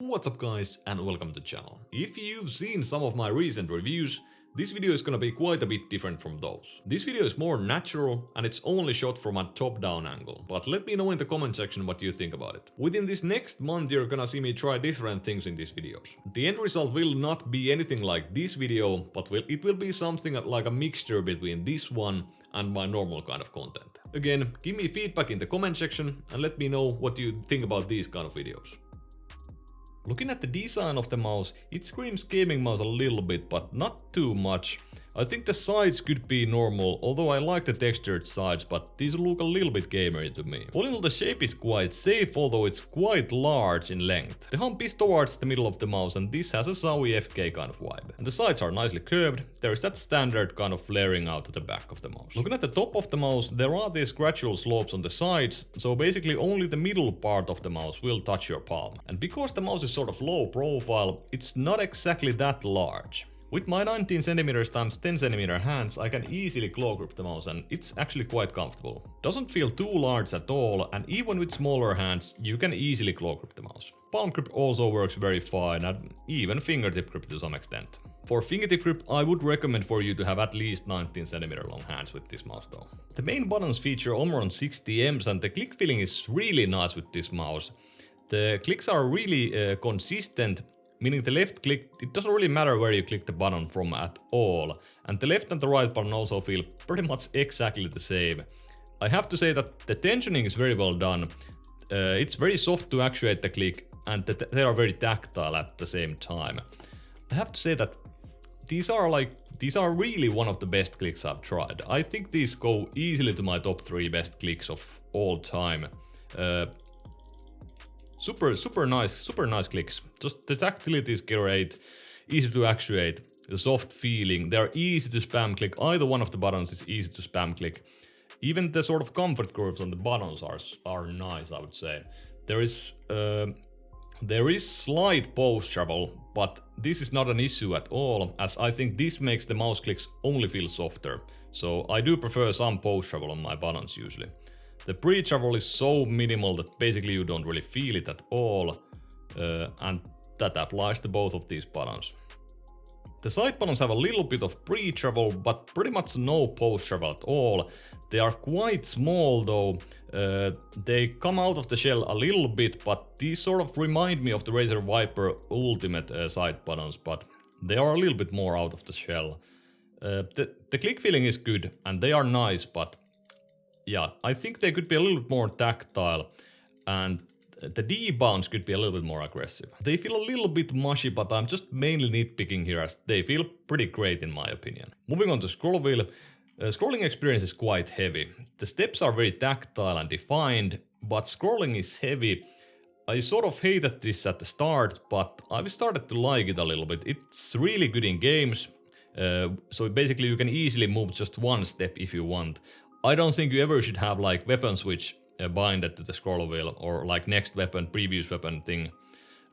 What's up guys and welcome to the channel. If you've seen some of my recent reviews, this video is gonna be quite a bit different from those. This video is more natural and it's only shot from a top-down angle, but let me know in the comment section what you think about it. Within this next month you're gonna see me try different things in these videos. The end result will not be anything like this video, but it will be something like a mixture between this one and my normal kind of content. Again, give me feedback in the comment section and let me know what you think about these kind of videos. Looking at the design of the mouse, it screams gaming mouse a little bit, but not too much. I think the sides could be normal, although I like the textured sides, but these look a little bit gamery to me. All in all, the shape is quite safe, although it's quite large in length. The hump is towards the middle of the mouse and this has a Zowie FK kind of vibe. And the sides are nicely curved, there is that standard kind of flaring out at the back of the mouse. Looking at the top of the mouse, there are these gradual slopes on the sides, so basically only the middle part of the mouse will touch your palm. And because the mouse is sort of low profile, it's not exactly that large. With my 19cm x 10cm hands, I can easily claw grip the mouse and it's actually quite comfortable. Doesn't feel too large at all, and even with smaller hands, you can easily claw grip the mouse. Palm grip also works very fine, and even fingertip grip to some extent. For fingertip grip, I would recommend for you to have at least 19cm long hands with this mouse though. The main buttons feature Omron 60Ms and the click feeling is really nice with this mouse. The clicks are really consistent. Meaning the left click, it doesn't really matter where you click the button from at all. And the left and the right button also feel pretty much exactly the same. I have to say that the tensioning is very well done. It's very soft to actuate the click and they are very tactile at the same time. I have to say that these are really one of the best clicks I've tried. I think these go easily to my top 3 best clicks of all time. Super nice clicks. Just the tactility is great, easy to actuate, the soft feeling, they're easy to spam click, either one of the buttons is easy to spam click. Even the sort of comfort curves on the buttons are nice, I would say. There is slight pose travel, but this is not an issue at all, as I think this makes the mouse clicks only feel softer. So I do prefer some pose travel on my buttons usually. The pre-travel is so minimal that basically you don't really feel it at all, and that applies to both of these buttons. The side buttons have a little bit of pre-travel, but pretty much no post-travel at all. They are quite small though, they come out of the shell a little bit, but these sort of remind me of the Razer Viper Ultimate side buttons, but they are a little bit more out of the shell. The click feeling is good, and they are nice, but yeah, I think they could be a little bit more tactile and the D-bounce could be a little bit more aggressive. They feel a little bit mushy, but I'm just mainly nitpicking here as they feel pretty great in my opinion. Moving on to scroll wheel, scrolling experience is quite heavy. The steps are very tactile and defined, but scrolling is heavy. I sort of hated this at the start, but I've started to like it a little bit. It's really good in games, so basically you can easily move just one step if you want. I don't think you ever should have like weapon switch binded to the scroll wheel or like next weapon, previous weapon thing.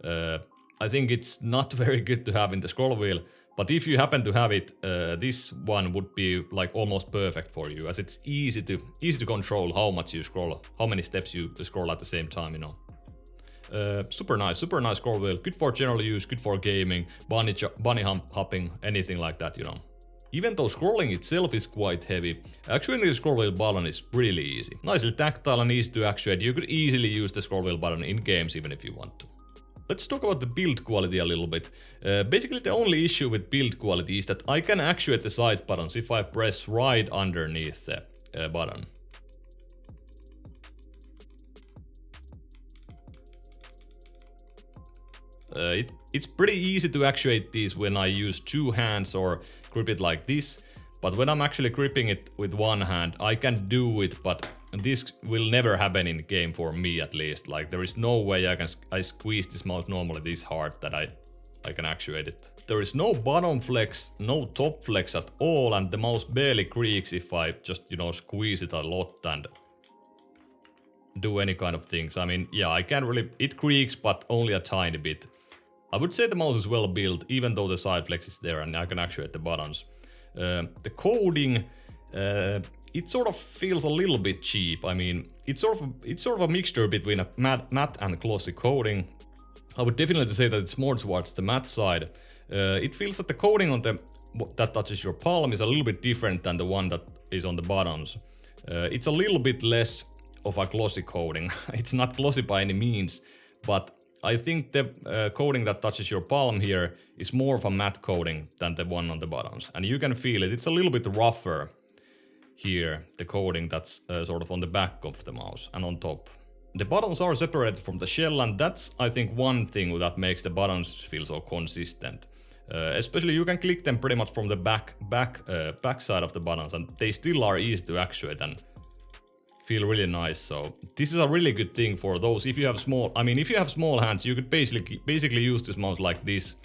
I think it's not very good to have in the scroll wheel, but if you happen to have it, this one would be like almost perfect for you, as it's easy to control how much you scroll, how many steps you scroll at the same time, you know. Super nice scroll wheel, good for general use, good for gaming, bunny hopping, anything like that, you know. Even though scrolling itself is quite heavy, actually the scroll wheel button is really easy. Nicely tactile and easy to actuate, you could easily use the scroll wheel button in games even if you want to. Let's talk about the build quality a little bit. Basically the only issue with build quality is that I can actuate the side buttons if I press right underneath the button. It's pretty easy to actuate these when I use 2 hands or grip it like this, but when I'm actually gripping it with one hand, I can do it, but this will never happen in game for me at least. Like there is no way I squeeze this mouse normally this hard that I can actuate it. There is no bottom flex, no top flex at all, and the mouse barely creaks if I just, you know, squeeze it a lot and do any kind of things. I mean, yeah, I can't really, it creaks, but only a tiny bit. I would say the mouse is well built, even though the side flex is there and I can actuate the buttons. The coding, it sort of feels a little bit cheap. I mean, it's sort of a mixture between a matte and glossy coding. I would definitely say that it's more towards the matte side. It feels that the coating on that touches your palm is a little bit different than the one that is on the buttons. It's a little bit less of a glossy coating. It's not glossy by any means, but I think the coating that touches your palm here is more of a matte coating than the one on the buttons. And you can feel it. It's a little bit rougher here, the coating that's sort of on the back of the mouse and on top. The buttons are separated from the shell, and that's, I think, one thing that makes the buttons feel so consistent. Especially you can click them pretty much from the back side of the buttons, and they still are easy to actuate and feel really nice. So this is a really good thing for those if you have small hands, you could basically use this mouse like this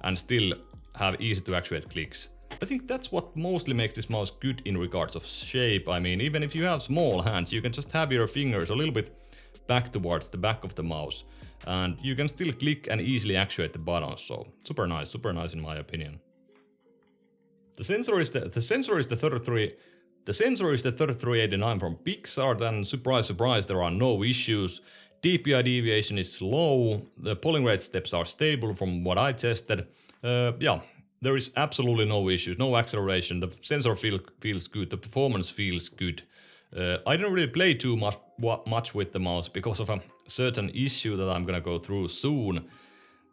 and still have easy to actuate clicks. I think that's what mostly makes this mouse good in regards of shape. I mean, even if you have small hands, you can just have your fingers a little bit back towards the back of the mouse, and you can still click and easily actuate the buttons. So super nice in my opinion. The sensor is the 3389 from Pixar, and surprise, there are no issues. DPI deviation is low, the polling rate steps are stable from what I tested. Yeah, there is absolutely no issues, no acceleration, the sensor feels good, the performance feels good. I didn't really play too much with the mouse because of a certain issue that I'm gonna go through soon.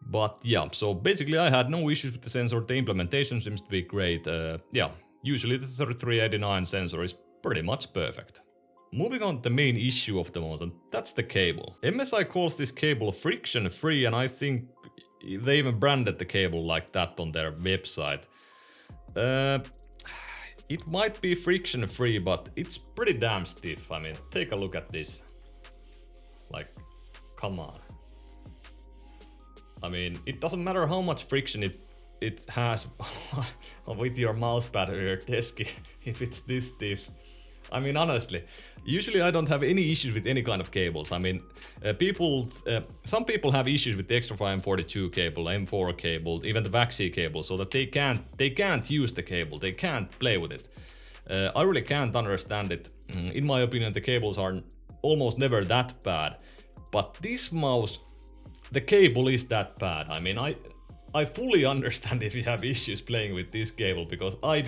But yeah, so basically I had no issues with the sensor, the implementation seems to be great. Yeah, usually the 3389 sensor is pretty much perfect. Moving on to the main issue of the mouse, and that's the cable. MSI calls this cable friction free, and I think they even branded the cable like that on their website. It might be friction free, but it's pretty damn stiff. I mean, take a look at this. Like, come on. I mean, it doesn't matter how much friction it has with your mousepad or your desk if it's this stiff. I mean, honestly, usually I don't have any issues with any kind of cables. I mean, some people have issues with the Xtrfy M42 cable, M4 cable, even the VAXI cable, so that they can't use the cable, they can't play with it. I really can't understand it. In my opinion, the cables are almost never that bad, but this mouse, the cable is that bad. I mean, I fully understand if you have issues playing with this cable, because I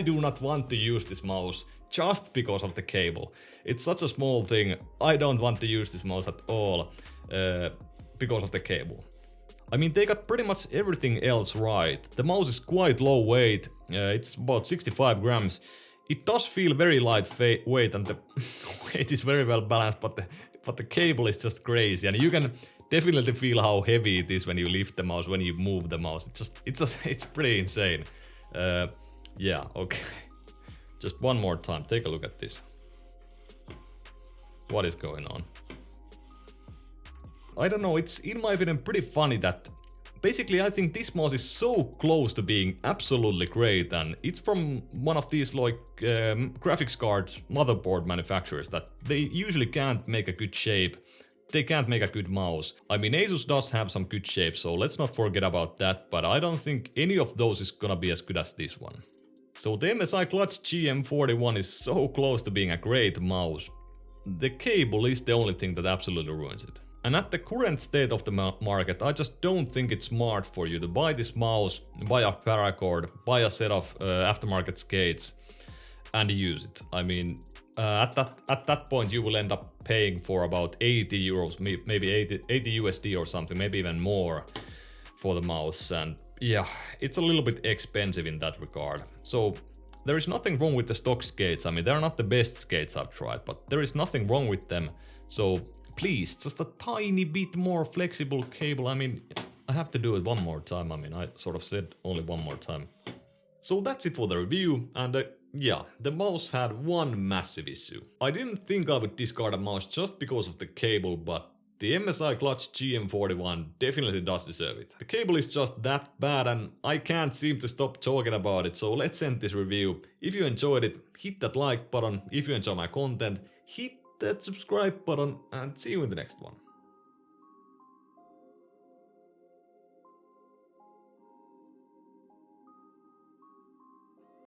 do not want to use this mouse just because of the cable. It's such a small thing. I don't want to use this mouse at all because of the cable. I mean, they got pretty much everything else right. The mouse is quite low weight. It's about 65 grams. It does feel very light weight, and the weight is very well balanced, but the cable is just crazy, and you can definitely feel how heavy it is when you lift the mouse, when you move the mouse. It's pretty insane. Yeah, okay. Just one more time, take a look at this. What is going on? I don't know, it's in my opinion pretty funny that basically I think this mouse is so close to being absolutely great, and it's from one of these like graphics cards motherboard manufacturers that they usually can't make a good shape. They can't make a good mouse. I mean, Asus does have some good shape, so let's not forget about that, but I don't think any of those is gonna be as good as this one. So the MSI CLUTCH GM41 is so close to being a great mouse. The cable is the only thing that absolutely ruins it. And at the current state of the market, I just don't think it's smart for you to buy this mouse, buy a paracord, buy a set of aftermarket skates and use it. I mean, at that point you will end up paying for about 80 euros, maybe 80 USD or something, maybe even more for the mouse, and yeah, it's a little bit expensive in that regard. So there is nothing wrong with the stock skates. I mean, they're not the best skates I've tried, but there is nothing wrong with them. So please, just a tiny bit more flexible cable. I mean, I have to do it one more time. I mean, I sort of said only one more time. So that's it for the review, and yeah, the mouse had one massive issue. I didn't think I would discard a mouse just because of the cable, but the MSI CLUTCH GM41 definitely does deserve it. The cable is just that bad, and I can't seem to stop talking about it, so let's end this review. If you enjoyed it, hit that like button. If you enjoy my content, hit that subscribe button, and see you in the next one.